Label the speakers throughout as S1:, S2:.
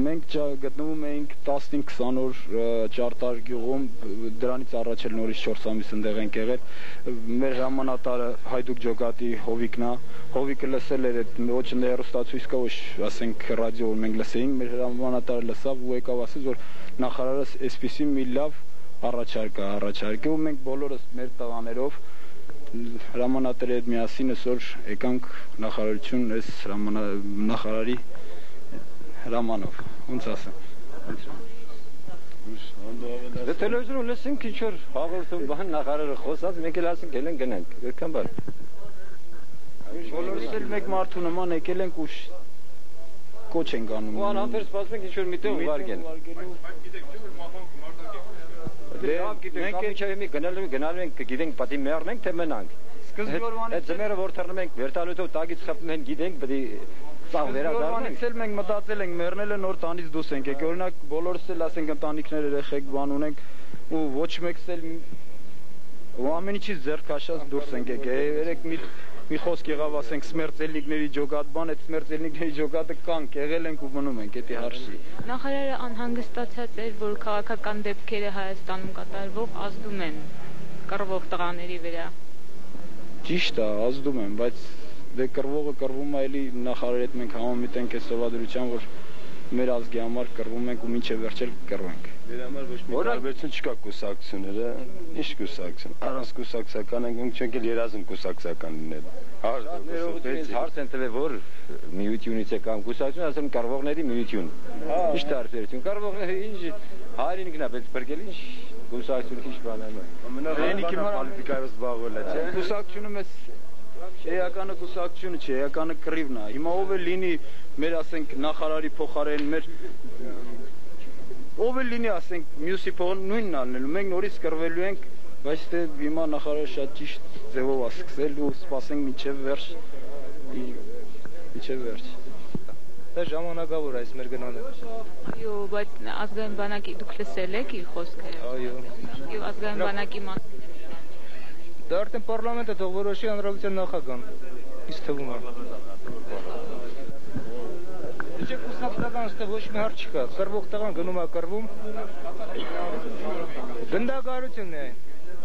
S1: Մենք գտնվում էինք 15-20 օր Ճարտար գյուղում, դրանից առաջ էլ նորից 4 ամիս ընդեղ ենք եղել։ Մեր հրամանատարը Հայդուկ Ջոկատի Հովիկն է։ Հովիկը լսել էր այդ ոչ հեռուստացույց կա, ոչ ասենք ռադիո, որ մենք լսեինք, մեր հրամանատարը լսավ ու եկավ ասեց, որ նախարարը այսպիսի մի լավ առաջարկ է առաջարկել ու մենք բոլորս մեր տղաներով հրամանատարի հետ միասին այսօր եկանք նախարարություն այս նախարարի հրամանով, ոնց ասեմ։
S2: Դե տելևիզիոնում լսենք ինչ որ հաղորդում բան նախարարը խոսած, մենք էլ ասենք ելենք գնանք, այդքան բան։
S1: Բոլորս էլ մեկ մարդու նման եկել ենք ու կոչ ենք անում։
S2: Ու անհամբեր սպասում ենք ինչ որ միտեղ ուղարկեն։ Մենք էջայմի գնալու ենք, գիտենք պատի մեռնենք թե մնանք։ Այդ ձմերը որ թռնում ենք վերտալույթով տակից խփում են, գիտենք պետք է ծաղ վերադառնանք։
S1: Էլ մենք մտածել ենք մեռնելը նոր տանից դուրս ենք եկել։ Օրինակ բոլորս էլ ասենք ընտանիքներ երեխեք բան ունենք ու ոչ մեկս էլ ու ամեն ինչից ձեռք քաշած դուրս ենք եկել։ Երեք մի խոսք եղավ, ասենք սմերձելնիկների ջոկատ բան, այդ սմերձելնիկների ջոկատը կանք եղել ենք ու մնում ենք, դա հարցի։
S3: Նախարարը անհանգստացած էր, որ քաղաքական դեպքերը Հայաստանում կատարվող ազդում են կռվող տղաների վրա։
S1: Ճիշտ է, ազդում են, բայց դե կռվողը կռվում է, էլի նախարարի հետ մենք համամիտ ենք այս սովորության, որ մեր ազգի համար կռվում ենք ու մինչև վերջել կռվենք։
S4: Մեր համար ոչ մի տարբերություն չկա կուսակցությունները, ինչ կուսակցություն, առանց կուսակցական ենք չենք էլ երազում կուսակցական լինել։
S2: Հարց են տվել, որ միությունից է կամ կուսակցություն, ասեմ կռվողների միություն։ Ինչ տարբերություն, կռվողները ինչ հայրենիքն է պետք բրգել, ինչ կուսակցություն ինչ բան է։
S4: Ամենահայրենիքի պոլիտիկայով զբաղվել է, չէ՞։
S1: Կուսակցությունը մեզ էականը կուսակցությունը չէ, էականը կռիվն է։ Հիմա ով է լինի մեր ասենք նախարարի փոխարեն, մեր ով է լինի ասենք մյուսի փոխարեն նույնն անելու։ Մենք նորից կռվելու ենք, բայց դե հիմա նախարարը շատ ճիշտ ձևով է սկսել ու սպասենք մինչև վերջ։ Մինչև վերջ։
S5: Դա ժամանակավոր է այս մեր գնալը։
S3: Այո, բայց ազգային բանակի դուք լսել եք իր խոսքը։
S5: Այո։
S3: Եվ ազգային բանակի մասին։
S5: Դա արդեն պարլամենտը թող որոշի հանրապետության նախագահան։ Ինձ թվում է։ Չէ, կուսակցական այստեղ ոչ մի հարց չկա։ Կռվող տղան գնում է կռվում։ Գնդագարությունն է այն։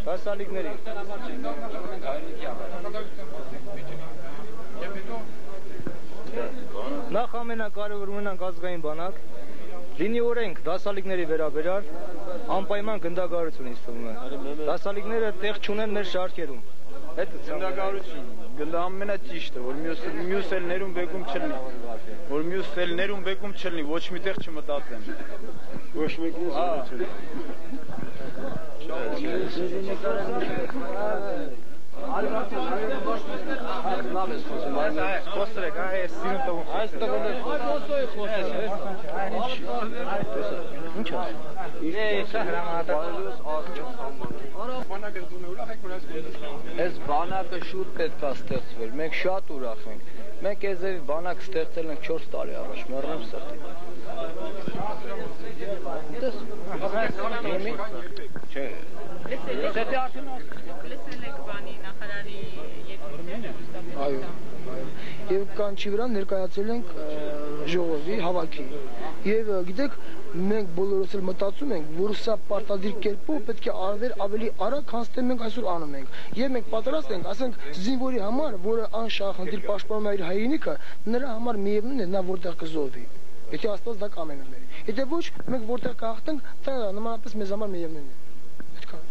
S5: Դասալիկների։ Նախ ամենակարևոր ունենանք ազգային բանակ, լինի օրենք դասալիկների վերաբերյալ, անպայման գնդագարություն ինձ թվում է։ Դասալիկները տեղ չունեն մեր շարքերում։ Այդ
S1: գնդագարություն, գնդա ամենաճիշտը, որ մյուս ելներում բեկում չլինի, որ մյուս ելներում բեկում չլինի, ոչ միտեղ չմտածեն։
S4: Ոչ մեկին չլինի։
S1: Խոսրեք, այս սիրուն տղուն։ Այս տղուն է խոսոյի
S6: Այս բանակը շուտ պետք է ստեղծվեր, մենք շատ ուրախ ենք, մենք եզևի բանակ ստեղծել ենք 4 տարի առաջ, մեռնեմ սրտի։
S3: Չէ։ Լսել եք բանի նախարարի ելույթը։
S7: Այո։ Եվ կանչի վրա ներկայացել ենք ժողովի հավաքի։ Եվ գիտեք, մենք բոլորս էլ մտածում ենք, որ սա պարտադիր կերպով պետք է արվեր ավելի արագ, քան թե մենք այսօր անում ենք։ Եվ մենք պատրաստ ենք, ասենք, զինվորի համար, որը անշահախնդիր պաշտպանում է իր հայրենիքը, նրա համար միևնույն է նա որտեղ կզոհվի։ Եթե Աստված դա կամենում է։ Եթե ոչ, մենք որտեղ կհաղթենք, դա նմանապես մեզ համար միևնույն է։ Այդքան։